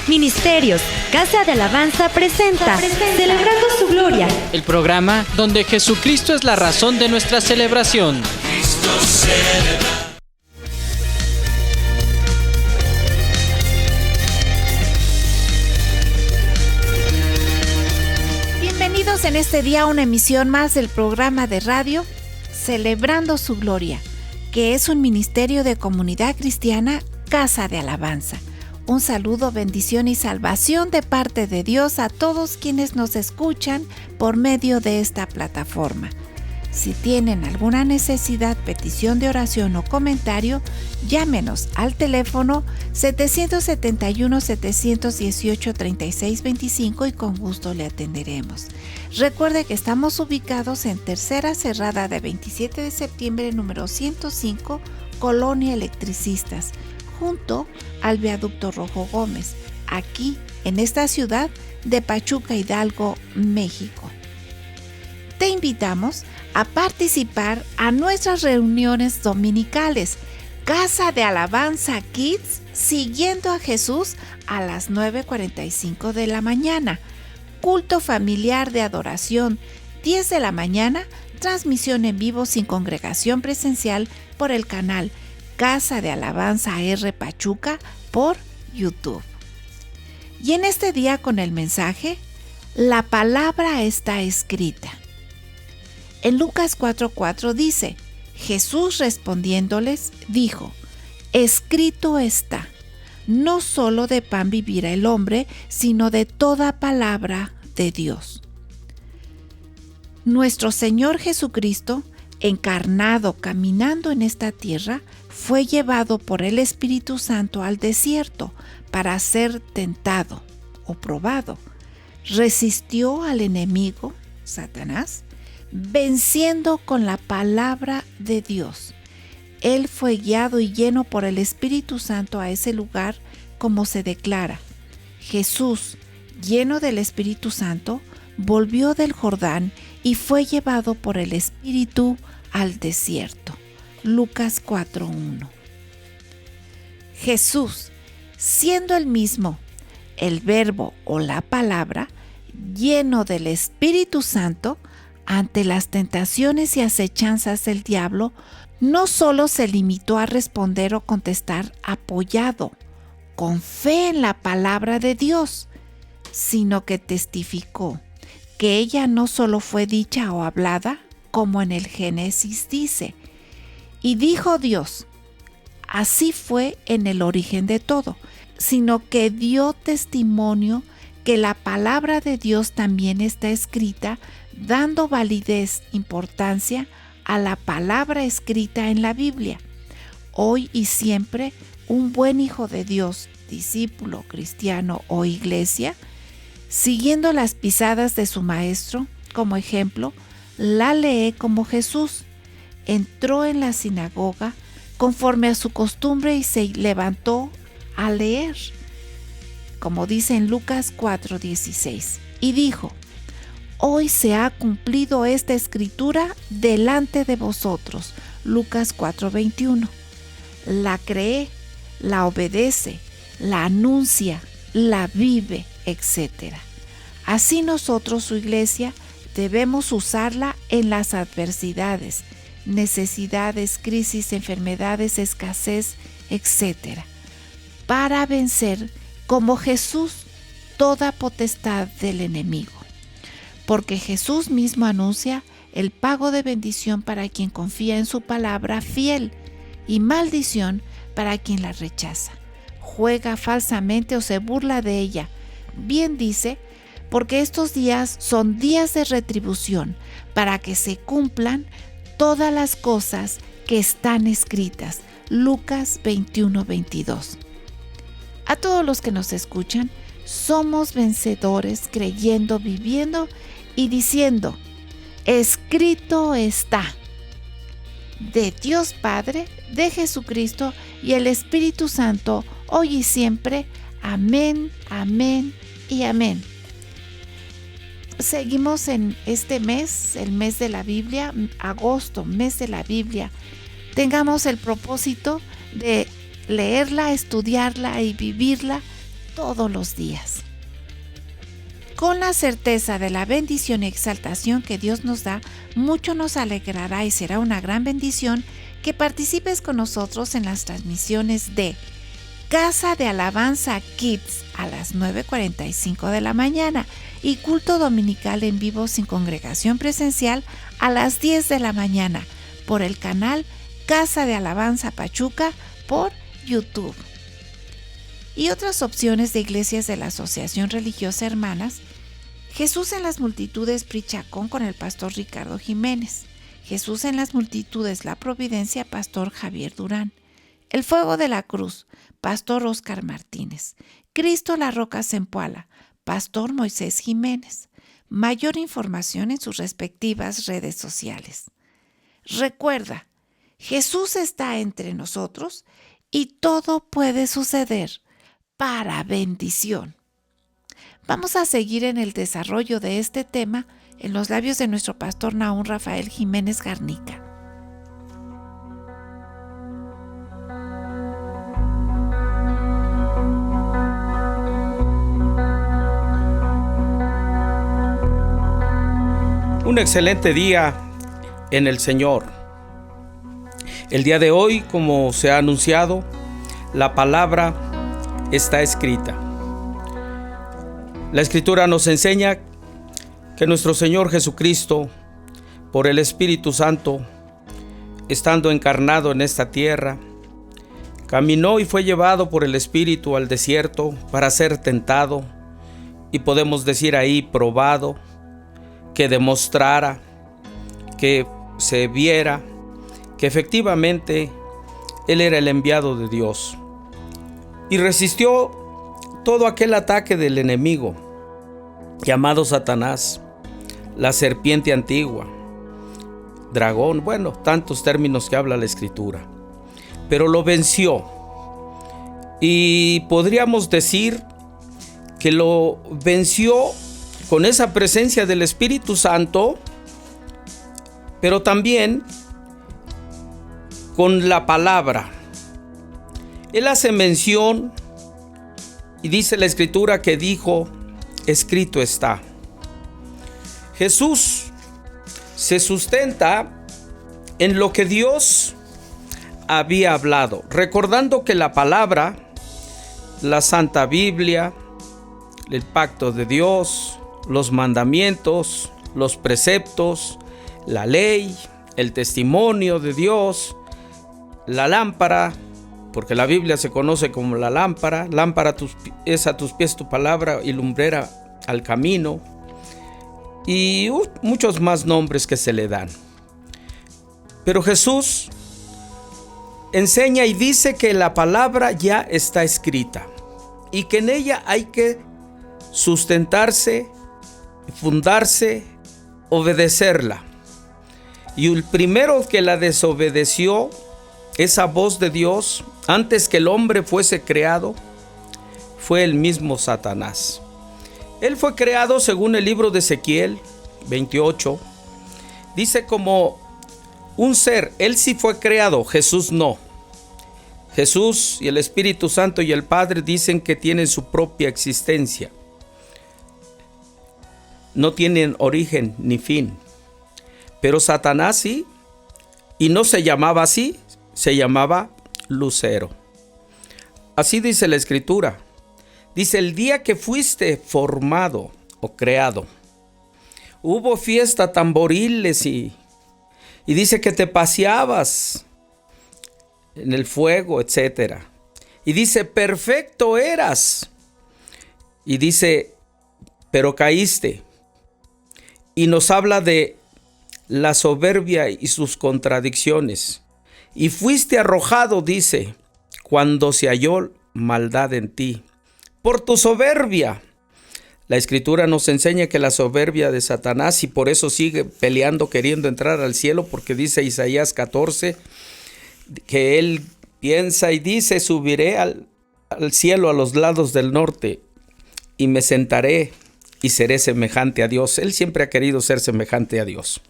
Ministerios, Casa de Alabanza presenta Celebrando su Gloria, el programa donde Jesucristo es la razón de nuestra celebración. Cristo celebra. Bienvenidos en este día a una emisión más del programa de radio Celebrando su Gloria, que es un ministerio de comunidad cristiana, Casa de Alabanza. Un saludo, bendición y salvación de parte de Dios a todos quienes nos escuchan por medio de esta plataforma. Si tienen alguna necesidad, petición de oración o comentario, llámenos al teléfono 771-718-3625 y con gusto le atenderemos. Recuerde que estamos ubicados en Tercera Cerrada de 27 de septiembre, número 105, Colonia Electricistas, junto al Viaducto Rojo Gómez, aquí en esta ciudad de Pachuca, Hidalgo, México. Te invitamos a participar a nuestras reuniones dominicales, Casa de Alabanza Kids, siguiendo a Jesús a las 9:45 de la mañana, culto familiar de adoración, 10 de la mañana, transmisión en vivo sin congregación presencial por el canal Casa de Alabanza R Pachuca por YouTube. Y en este día con el mensaje, la palabra está escrita. En Lucas 4:4 dice, Jesús respondiéndoles dijo, escrito está, no solo de pan vivirá el hombre, sino de toda palabra de Dios. Nuestro Señor Jesucristo, encarnado caminando en esta tierra, fue llevado por el Espíritu Santo al desierto para ser tentado o probado. Resistió al enemigo, Satanás, venciendo con la palabra de Dios. Él fue guiado y lleno por el Espíritu Santo a ese lugar, como se declara. Jesús, lleno del Espíritu Santo, volvió del Jordán y fue llevado por el Espíritu al desierto. Lucas 4:1. Jesús, siendo el mismo, el verbo o la palabra, lleno del Espíritu Santo, ante las tentaciones y acechanzas del diablo, no solo se limitó a responder o contestar apoyado, con fe en la palabra de Dios, sino que testificó que ella no solo fue dicha o hablada, como en el Génesis dice, y dijo Dios, así fue en el origen de todo, sino que dio testimonio que la palabra de Dios también está escrita, dando validez, importancia a la palabra escrita en la Biblia. Hoy y siempre, un buen hijo de Dios, discípulo, cristiano o iglesia, siguiendo las pisadas de su maestro, como ejemplo, la lee como Jesús. Entró en la sinagoga conforme a su costumbre y se levantó a leer, como dice en Lucas 4:16, y dijo, hoy se ha cumplido esta escritura delante de vosotros. Lucas 4:21. La cree, la obedece, la anuncia, la vive, etc. Así nosotros, su iglesia, debemos usarla en las adversidades, necesidades, crisis, enfermedades, escasez, etc. para vencer como Jesús toda potestad del enemigo. Porque Jesús mismo anuncia el pago de bendición para quien confía en su palabra fiel y maldición para quien la rechaza, juega falsamente o se burla de ella. Bien dice, porque estos días son días de retribución para que se cumplan todas las cosas que están escritas. Lucas 21:22. A todos los que nos escuchan, somos vencedores creyendo, viviendo y diciendo, escrito está. De Dios Padre, de Jesucristo y el Espíritu Santo, hoy y siempre. Amén, amén y amén. Seguimos en este mes, el mes de la Biblia, agosto, mes de la Biblia. Tengamos el propósito de leerla, estudiarla y vivirla todos los días. Con la certeza de la bendición y exaltación que Dios nos da, mucho nos alegrará y será una gran bendición que participes con nosotros en las transmisiones de Casa de Alabanza Kids a las 9:45 de la mañana y culto dominical en vivo sin congregación presencial a las 10 de la mañana por el canal Casa de Alabanza Pachuca por YouTube. Y otras opciones de iglesias de la Asociación Religiosa Hermanas: Jesús en las Multitudes Prichacón con el pastor Ricardo Jiménez, Jesús en las Multitudes La Providencia, pastor Javier Durán, El Fuego de la Cruz, pastor Óscar Martínez, Cristo la Roca Zempoala, pastor Moisés Jiménez. Mayor información en sus respectivas redes sociales. Recuerda, Jesús está entre nosotros y todo puede suceder para bendición. Vamos a seguir en el desarrollo de este tema en los labios de nuestro pastor Nahum Rafael Jiménez Garnica. Un excelente día en el Señor. El día de hoy, como se ha anunciado, la palabra está escrita. La Escritura nos enseña que nuestro Señor Jesucristo, por el Espíritu Santo, estando encarnado en esta tierra, caminó y fue llevado por el Espíritu al desierto para ser tentado, y podemos decir ahí probado, que demostrara, que se viera que efectivamente Él era el enviado de Dios, y resistió todo aquel ataque del enemigo llamado Satanás, la serpiente antigua, dragón, bueno, tantos términos que habla la Escritura, pero lo venció. Y podríamos decir que lo venció con esa presencia del Espíritu Santo, pero también con la palabra. Él hace mención y dice la Escritura que dijo: escrito está. Jesús se sustenta en lo que Dios había hablado, recordando que la palabra, la Santa Biblia, el pacto de Dios, los mandamientos, los preceptos, la ley, el testimonio de Dios, la lámpara, porque la Biblia se conoce como la lámpara es a tus pies tu palabra y lumbrera al camino, y muchos más nombres que se le dan. Pero Jesús enseña y dice que la palabra ya está escrita y que en ella hay que sustentarse, fundarse, obedecerla. Y el primero que la desobedeció, esa voz de Dios, antes que el hombre fuese creado, fue el mismo Satanás. Él fue creado según el libro de Ezequiel 28. Dice como un ser, él sí fue creado, Jesús no. Jesús y el Espíritu Santo y el Padre dicen que tienen su propia existencia. No tienen origen ni fin. Pero Satanás sí, y no se llamaba así, se llamaba Lucero. Así dice la Escritura. Dice: el día que fuiste formado o creado, hubo fiesta, tamboriles y dice que te paseabas en el fuego, etc. Y dice: perfecto eras. Y dice: pero caíste. Y nos habla de la soberbia y sus contradicciones. Y fuiste arrojado, dice, cuando se halló maldad en ti, por tu soberbia. La Escritura nos enseña que la soberbia de Satanás, y por eso sigue peleando, queriendo entrar al cielo, porque dice Isaías 14, que él piensa y dice: subiré al cielo a los lados del norte, y me sentaré y seré semejante a Dios. Él siempre ha querido ser semejante a Dios.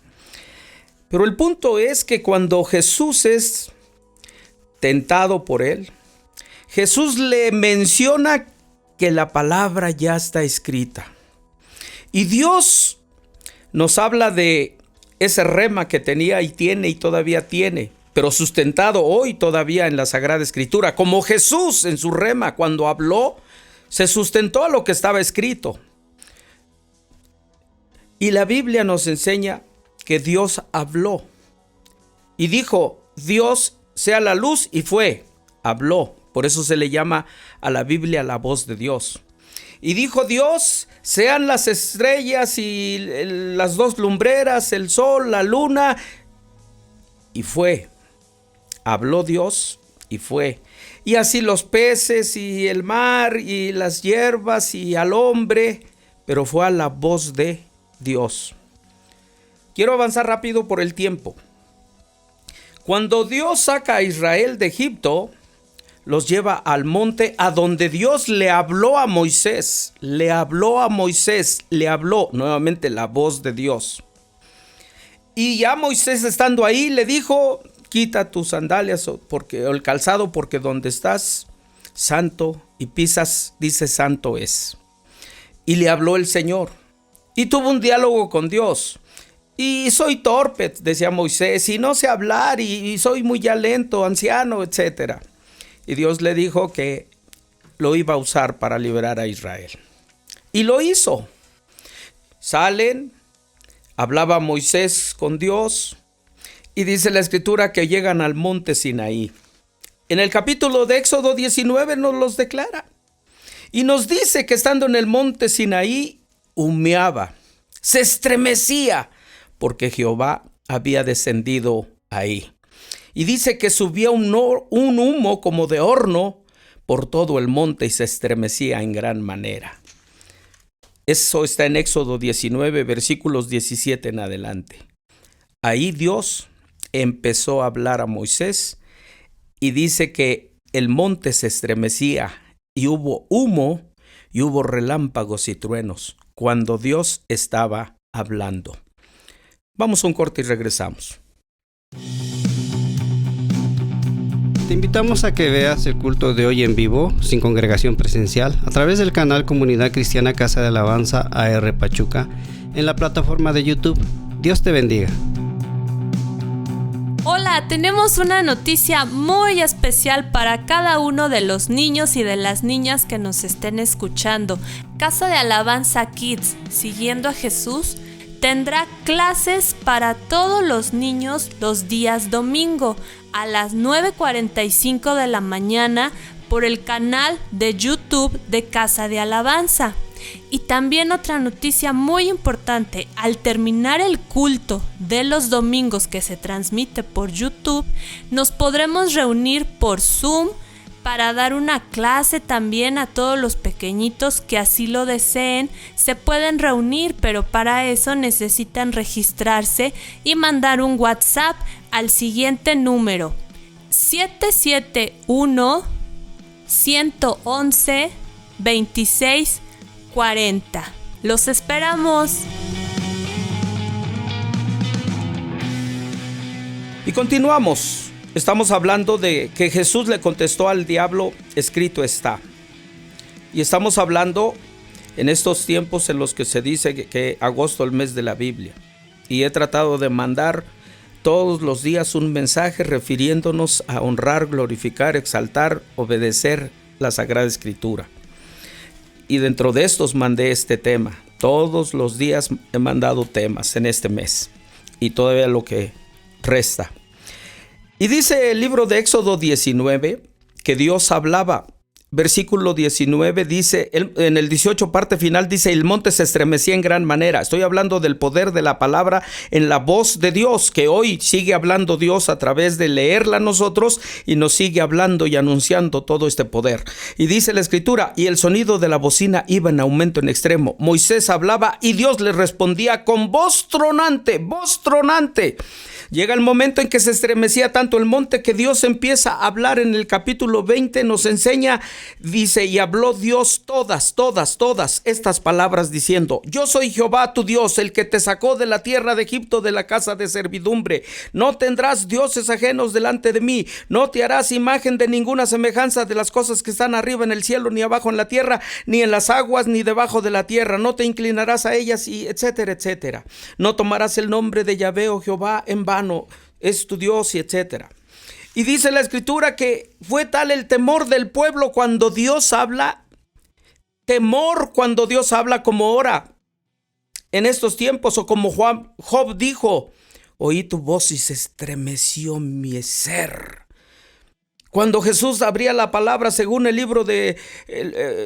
Pero el punto es que cuando Jesús es tentado por él, Jesús le menciona que la palabra ya está escrita. Y Dios nos habla de ese rema que tenía y tiene y todavía tiene, pero sustentado hoy todavía en la Sagrada Escritura, como Jesús en su rema cuando habló, se sustentó a lo que estaba escrito. Y la Biblia nos enseña que Dios habló y dijo: Dios sea la luz, y fue, habló. Por eso se le llama a la Biblia la voz de Dios. Y dijo Dios: sean las estrellas y las dos lumbreras, el sol, la luna, y fue. Habló Dios y fue. Y así los peces y el mar y las hierbas y al hombre, pero fue a la voz de Dios. Quiero avanzar rápido por el tiempo. Cuando Dios saca a Israel de Egipto, los lleva al monte a donde Dios le habló a Moisés. Le habló nuevamente la voz de Dios. Y ya Moisés, estando ahí, le dijo: quita tus sandalias o el calzado, porque donde estás santo y pisas, dice, santo es. Y le habló el Señor y tuvo un diálogo con Dios. Y soy torpe, decía Moisés, y no sé hablar, y soy muy ya lento, anciano, etcétera. Y Dios le dijo que lo iba a usar para liberar a Israel. Y lo hizo. Salen, hablaba Moisés con Dios, y dice la Escritura que llegan al monte Sinaí. En el capítulo de Éxodo 19 nos los declara. Y nos dice que estando en el monte Sinaí, humeaba, se estremecía, porque Jehová había descendido ahí. Y dice que subía un humo como de horno por todo el monte y se estremecía en gran manera. Eso está en Éxodo 19, versículos 17 en adelante. Ahí Dios empezó a hablar a Moisés y dice que el monte se estremecía y hubo humo y hubo relámpagos y truenos cuando Dios estaba hablando. Vamos a un corte y regresamos. Te invitamos a que veas el culto de hoy en vivo, sin congregación presencial, a través del canal Comunidad Cristiana Casa de Alabanza AR Pachuca, en la plataforma de YouTube. Dios te bendiga. Hola, tenemos una noticia muy especial para cada uno de los niños y de las niñas que nos estén escuchando. Casa de Alabanza Kids, siguiendo a Jesús, tendrá clases para todos los niños los días domingo a las 9:45 de la mañana por el canal de YouTube de Casa de Alabanza. Y también otra noticia muy importante: al terminar el culto de los domingos que se transmite por YouTube, nos podremos reunir por Zoom para dar una clase también a todos los pequeñitos que así lo deseen. Se pueden reunir, pero para eso necesitan registrarse y mandar un WhatsApp al siguiente número: 771 111 26 40. Los esperamos. Y continuamos. Estamos hablando de que Jesús le contestó al diablo: escrito está. Y estamos hablando en estos tiempos en los que se dice que agosto es el mes de la Biblia. Y he tratado de mandar todos los días un mensaje refiriéndonos a honrar, glorificar, exaltar, obedecer la Sagrada Escritura. Y dentro de estos mandé este tema. Todos los días he mandado temas en este mes. Y todavía lo que resta. Y dice el libro de Éxodo 19 que Dios hablaba. Versículo 19 dice, en el 18 parte final dice: el monte se estremecía en gran manera. Estoy hablando del poder de la palabra en la voz de Dios, que hoy sigue hablando Dios a través de leerla nosotros y nos sigue hablando y anunciando todo este poder. Y dice la Escritura: y el sonido de la bocina iba en aumento en extremo. Moisés hablaba y Dios le respondía con voz tronante, voz tronante. Llega el momento en que se estremecía tanto el monte que Dios empieza a hablar en el capítulo 20, nos enseña dice, y habló Dios todas estas palabras diciendo: yo soy Jehová tu Dios, el que te sacó de la tierra de Egipto, de la casa de servidumbre. No tendrás dioses ajenos delante de mí, no te harás imagen de ninguna semejanza de las cosas que están arriba en el cielo, ni abajo en la tierra, ni en las aguas, ni debajo de la tierra. No te inclinarás a ellas, y etcétera, etcétera. No tomarás el nombre de Yahvé o Jehová en vano, es tu Dios, y etcétera. Y dice la escritura que fue tal el temor del pueblo cuando Dios habla, temor cuando Dios habla, como ahora en estos tiempos, o como Job dijo: oí tu voz y se estremeció mi ser. Cuando Jesús abría la palabra, según el libro de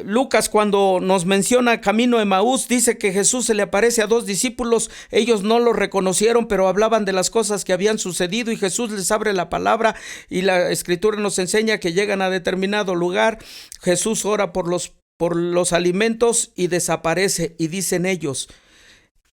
Lucas, cuando nos menciona camino a Emaús, dice que Jesús se le aparece a 2 discípulos. Ellos no lo reconocieron, pero hablaban de las cosas que habían sucedido, y Jesús les abre la palabra, y la escritura nos enseña que llegan a determinado lugar. Jesús ora por los alimentos y desaparece, y dicen ellos: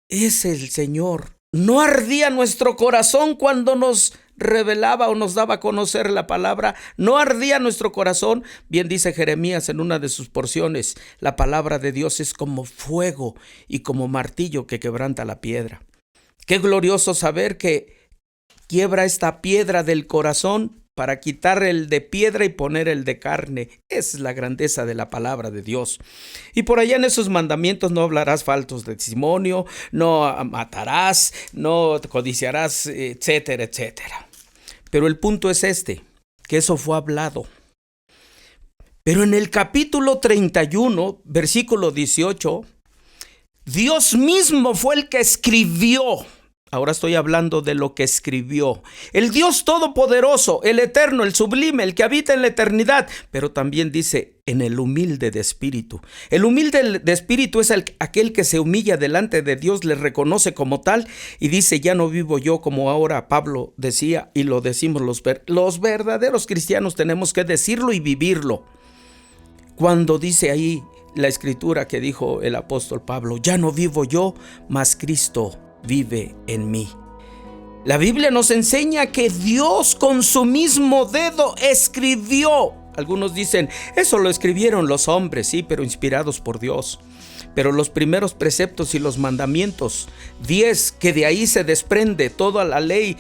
es el Señor. ¿No ardía nuestro corazón cuando nos revelaba o nos daba a conocer la palabra? ¿No ardía nuestro corazón? Bien dice Jeremías en una de sus porciones: la palabra de Dios es como fuego y como martillo que quebranta la piedra. Qué glorioso saber que quiebra esta piedra del corazón para quitar el de piedra y poner el de carne. Esa es la grandeza de la palabra de Dios. Y por allá en esos mandamientos: no hablarás falsos de testimonio, no matarás, no codiciarás, etcétera, etcétera. Pero el punto es que eso fue hablado. Pero en el capítulo 31, versículo 18, Dios mismo fue el que escribió. Ahora estoy hablando de lo que escribió. El Dios todopoderoso, el eterno, el sublime, el que habita en la eternidad. Pero también dice: en el humilde de espíritu. El humilde de espíritu es aquel que se humilla delante de Dios, le reconoce como tal, y dice: ya no vivo yo, como ahora Pablo decía, y lo decimos los verdaderos cristianos, tenemos que decirlo y vivirlo. Cuando dice ahí la escritura que dijo el apóstol Pablo: ya no vivo yo, mas Cristo vive en mí. La Biblia nos enseña que Dios con su mismo dedo escribió. Algunos dicen: eso lo escribieron los hombres. Sí, pero inspirados por Dios. Pero los primeros preceptos y los mandamientos, 10, que de ahí se desprende toda la ley,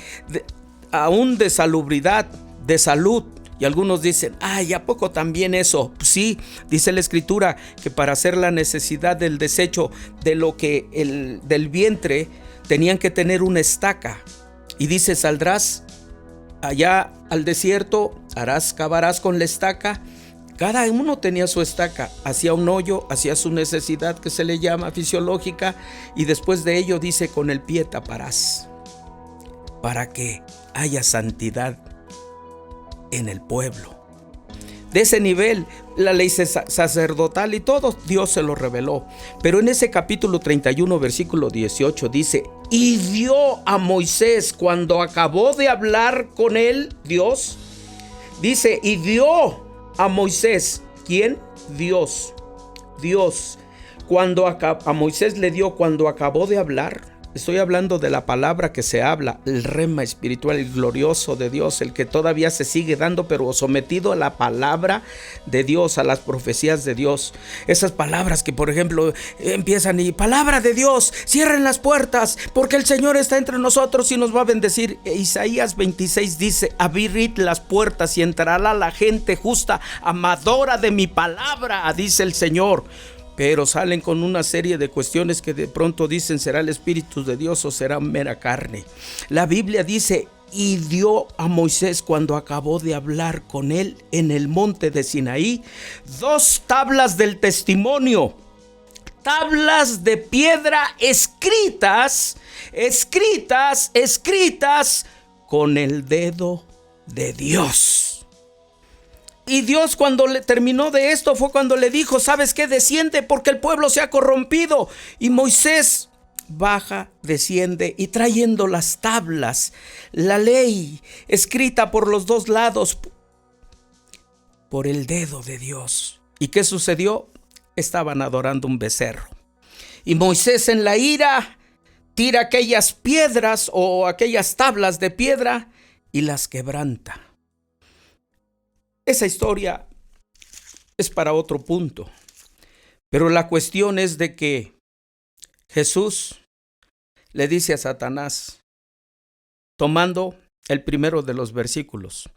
aún de salubridad, de salud. Y algunos dicen: ay, ¿a poco también eso? Pues sí, dice la escritura que para hacer la necesidad del desecho de lo que del vientre, tenían que tener una estaca. Y dice: saldrás allá al desierto, cavarás con la estaca. Cada uno tenía su estaca, hacía un hoyo, hacía su necesidad que se le llama fisiológica, y después de ello dice: con el pie taparás, para que haya santidad en el pueblo. De ese nivel, la ley sacerdotal y todo, Dios se lo reveló. Pero en ese capítulo 31, versículo 18 dice: y dio a Moisés, cuando acabó de hablar con él, Dios, dice: y dio a Moisés. ¿Quién? Dios. Cuando a Moisés le dio cuando acabó de hablar. Estoy hablando de la palabra que se habla, el rema espiritual, el glorioso de Dios, el que todavía se sigue dando, pero sometido a la palabra de Dios, a las profecías de Dios. Esas palabras que, por ejemplo, empiezan y: palabra de Dios, cierren las puertas, porque el Señor está entre nosotros y nos va a bendecir. Isaías 26 dice: abrid las puertas y entrará la gente justa, amadora de mi palabra, dice el Señor. Pero salen con una serie de cuestiones que de pronto dicen: ¿será el Espíritu de Dios o será mera carne? La Biblia dice: y dio a Moisés, cuando acabó de hablar con él en el monte de Sinaí, 2 tablas del testimonio, tablas de piedra escritas con el dedo de Dios. Y Dios, cuando le terminó de esto, fue cuando le dijo: ¿sabes qué? Desciende, porque el pueblo se ha corrompido. Y Moisés baja, desciende, y trayendo las tablas, la ley escrita por los 2 lados, por el dedo de Dios. ¿Y qué sucedió? Estaban adorando un becerro. Y Moisés, en la ira, tira aquellas piedras o aquellas tablas de piedra y las quebranta. Esa historia es para otro punto. Pero la cuestión es de que Jesús le dice a Satanás, tomando el primero de los versículos,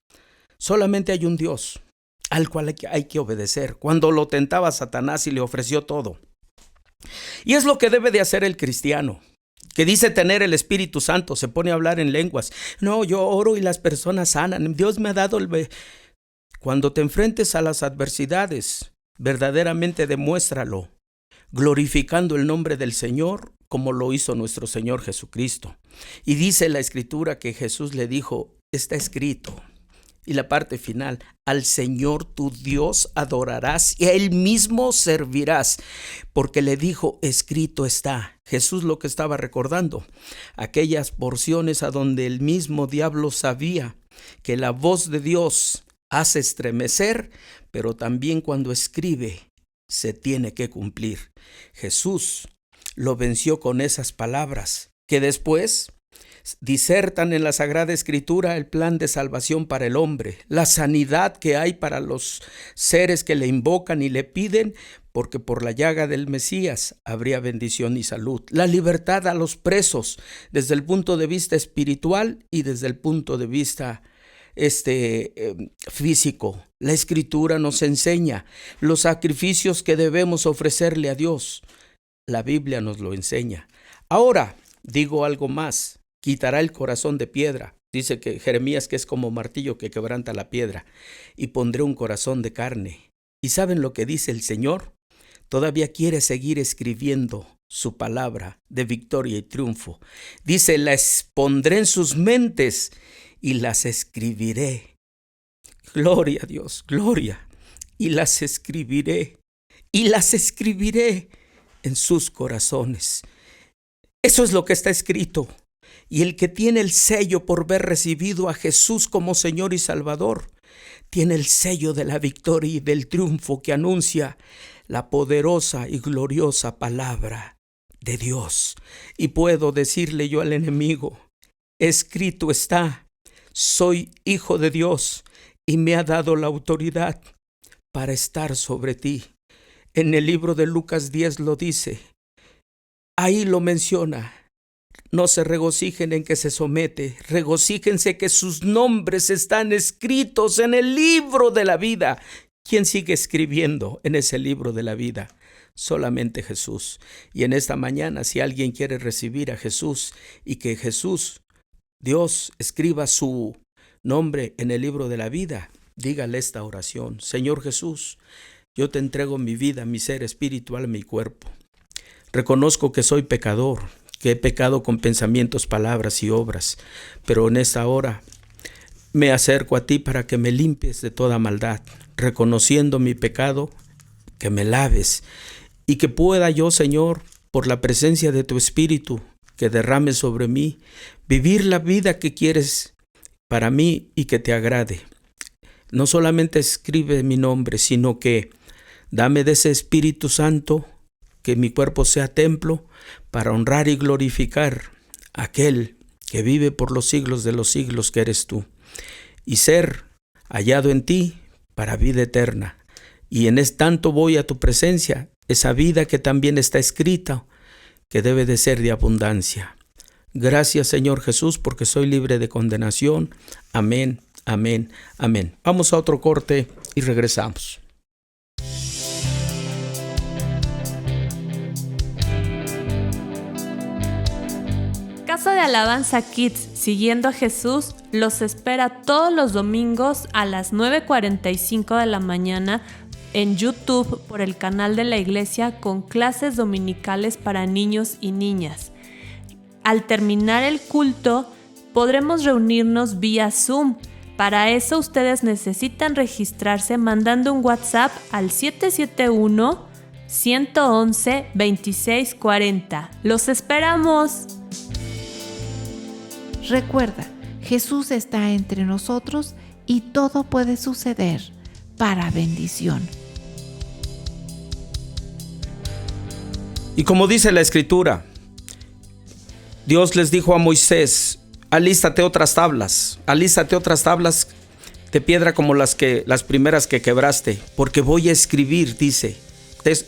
solamente hay un Dios al cual hay que obedecer. Cuando lo tentaba Satanás y le ofreció todo. Y es lo que debe de hacer el cristiano, que dice tener el Espíritu Santo, se pone a hablar en lenguas. No, yo oro y las personas sanan. Dios me ha dado el... Cuando te enfrentes a las adversidades, verdaderamente demuéstralo, glorificando el nombre del Señor, como lo hizo nuestro Señor Jesucristo. Y dice la Escritura que Jesús le dijo, está escrito. Y la parte final, al Señor tu Dios adorarás y a Él mismo servirás, porque le dijo, escrito está. Jesús lo que estaba recordando, aquellas porciones a donde el mismo diablo sabía que la voz de Dios hace estremecer, pero también cuando escribe se tiene que cumplir. Jesús lo venció con esas palabras, que después disertan en la Sagrada Escritura el plan de salvación para el hombre, la sanidad que hay para los seres que le invocan y le piden, porque por la llaga del Mesías habría bendición y salud, la libertad a los presos desde el punto de vista espiritual y desde el punto de vista físico. La Escritura nos enseña los sacrificios que debemos ofrecerle a Dios. La Biblia nos lo enseña. Ahora, digo algo más. Quitará el corazón de piedra. Dice que Jeremías que es como martillo que quebranta la piedra. Y pondré un corazón de carne. ¿Y saben lo que dice el Señor? Todavía quiere seguir escribiendo su palabra de victoria y triunfo. Dice, las pondré en sus mentes y las escribiré. Gloria a Dios, gloria. Y las escribiré. Y las escribiré en sus corazones. Eso es lo que está escrito. Y el que tiene el sello por haber recibido a Jesús como Señor y Salvador, tiene el sello de la victoria y del triunfo que anuncia la poderosa y gloriosa palabra de Dios. Y puedo decirle yo al enemigo, escrito está, soy hijo de Dios y me ha dado la autoridad para estar sobre ti. En el libro de Lucas 10 lo dice, ahí lo menciona. No se regocijen en que se somete, regocíjense que sus nombres están escritos en el libro de la vida. ¿Quién sigue escribiendo en ese libro de la vida? Solamente Jesús. Y en esta mañana, si alguien quiere recibir a Jesús y que Jesús, Dios, escriba su nombre en el libro de la vida, dígale esta oración. Señor Jesús, yo te entrego mi vida, mi ser espiritual, mi cuerpo. Reconozco que soy pecador, que he pecado con pensamientos, palabras y obras, pero en esta hora me acerco a ti para que me limpies de toda maldad, reconociendo mi pecado, que me laves y que pueda yo, Señor, por la presencia de tu Espíritu que derrame sobre mí, vivir la vida que quieres para mí y que te agrade. No solamente escribe mi nombre, sino que dame de ese Espíritu Santo, que mi cuerpo sea templo para honrar y glorificar a aquel que vive por los siglos de los siglos que eres tú, y ser hallado en ti para vida eterna. Y en tanto voy a tu presencia, esa vida que también está escrita, que debe de ser de abundancia. Gracias, Señor Jesús, porque soy libre de condenación. Amén, amén, amén. Vamos a otro corte y regresamos. Casa de Alabanza Kids, siguiendo a Jesús, los espera todos los domingos a las 9:45 de la mañana en YouTube por el canal de la iglesia con clases dominicales para niños y niñas. Al terminar el culto, podremos reunirnos vía Zoom. Para eso ustedes necesitan registrarse mandando un WhatsApp al 771-111-2640. ¡Los esperamos! Recuerda, Jesús está entre nosotros y todo puede suceder para bendición. Y como dice la Escritura, Dios les dijo a Moisés, alístate otras tablas de piedra como las primeras que quebraste, porque voy a escribir, dice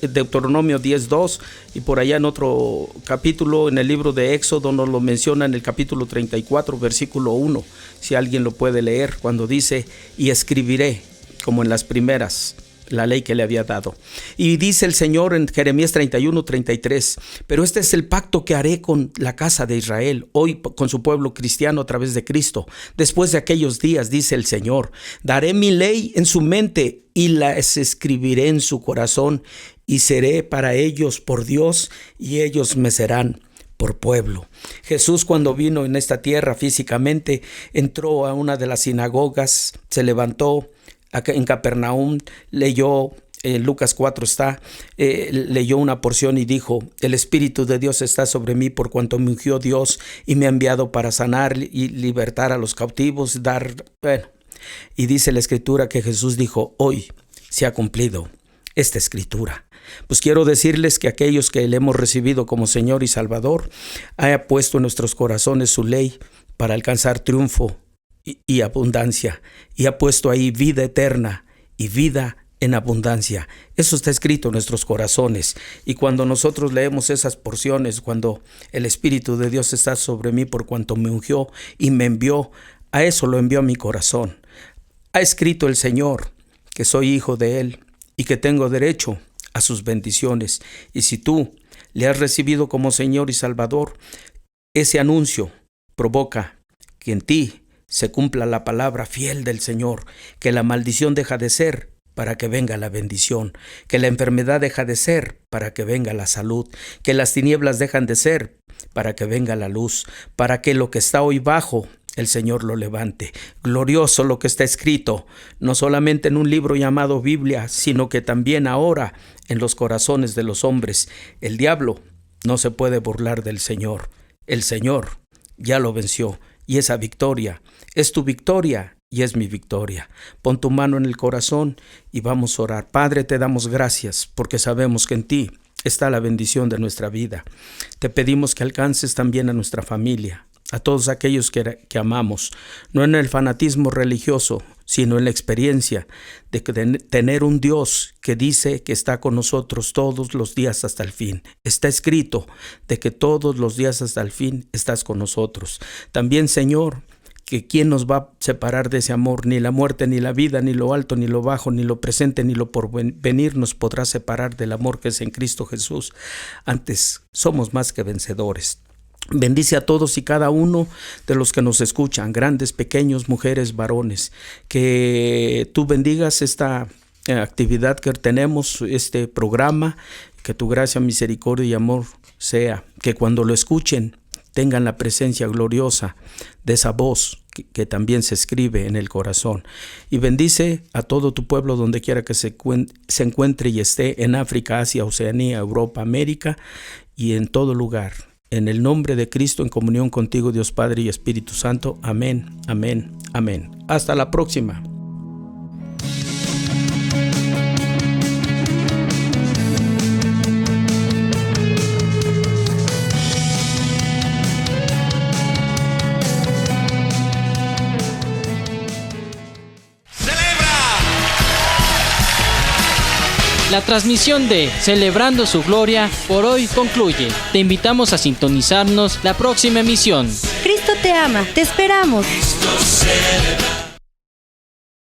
Deuteronomio 10:2, y por allá en otro capítulo, en el libro de Éxodo, nos lo menciona en el capítulo 34, versículo 1, si alguien lo puede leer, cuando dice, y escribiré, como en las primeras, la ley que le había dado. Y dice el Señor en Jeremías 31:33, pero este es el pacto que haré con la casa de Israel, hoy con su pueblo cristiano a través de Cristo. Después de aquellos días, dice el Señor, daré mi ley en su mente y las escribiré en su corazón, y seré para ellos por Dios, y ellos me serán por pueblo. Jesús, cuando vino en esta tierra físicamente, entró a una de las sinagogas, se levantó en Capernaum, leyó, Lucas 4 está, leyó una porción y dijo, el Espíritu de Dios está sobre mí por cuanto me ungió Dios y me ha enviado para sanar y libertar a los cautivos, y dice la Escritura que Jesús dijo, hoy se ha cumplido esta Escritura. Pues quiero decirles que aquellos que le hemos recibido como Señor y Salvador, ha puesto en nuestros corazones su ley para alcanzar triunfo y abundancia, y ha puesto ahí vida eterna y vida en abundancia. Eso está escrito en nuestros corazones, y cuando nosotros leemos esas porciones, cuando el Espíritu de Dios está sobre mí por cuanto me ungió y me envió, a eso lo envió a mi corazón. Ha escrito el Señor que soy hijo de Él y que tengo derecho a sus bendiciones, y si tú le has recibido como Señor y Salvador, ese anuncio provoca que en ti se cumpla la palabra fiel del Señor, que la maldición deja de ser para que venga la bendición, que la enfermedad deja de ser para que venga la salud, que las tinieblas dejan de ser para que venga la luz, para que lo que está hoy bajo, el Señor lo levante. Glorioso lo que está escrito, no solamente en un libro llamado Biblia, sino que también ahora en los corazones de los hombres. El diablo no se puede burlar del Señor. El Señor ya lo venció, y esa victoria es tu victoria y es mi victoria. Pon tu mano en el corazón y vamos a orar. Padre, te damos gracias porque sabemos que en ti está la bendición de nuestra vida. Te pedimos que alcances también a nuestra familia, a todos aquellos que amamos, no en el fanatismo religioso, sino en la experiencia de tener un Dios que dice que está con nosotros todos los días hasta el fin. Está escrito de que todos los días hasta el fin estás con nosotros. También, Señor, que quién nos va a separar de ese amor, ni la muerte, ni la vida, ni lo alto, ni lo bajo, ni lo presente, ni lo porvenir nos podrá separar del amor que es en Cristo Jesús. Antes somos más que vencedores. Bendice a todos y cada uno de los que nos escuchan, grandes, pequeños, mujeres, varones, que tú bendigas esta actividad que tenemos, este programa, que tu gracia, misericordia y amor sea, que cuando lo escuchen tengan la presencia gloriosa de esa voz que también se escribe en el corazón. Y bendice a todo tu pueblo donde quiera que se encuentre y esté, en África, Asia, Oceanía, Europa, América y en todo lugar. En el nombre de Cristo, en comunión contigo, Dios Padre y Espíritu Santo. Amén, amén, amén. Hasta la próxima. La transmisión de Celebrando su Gloria por hoy concluye. Te invitamos a sintonizarnos la próxima emisión. Cristo te ama, te esperamos. Cristo celebra.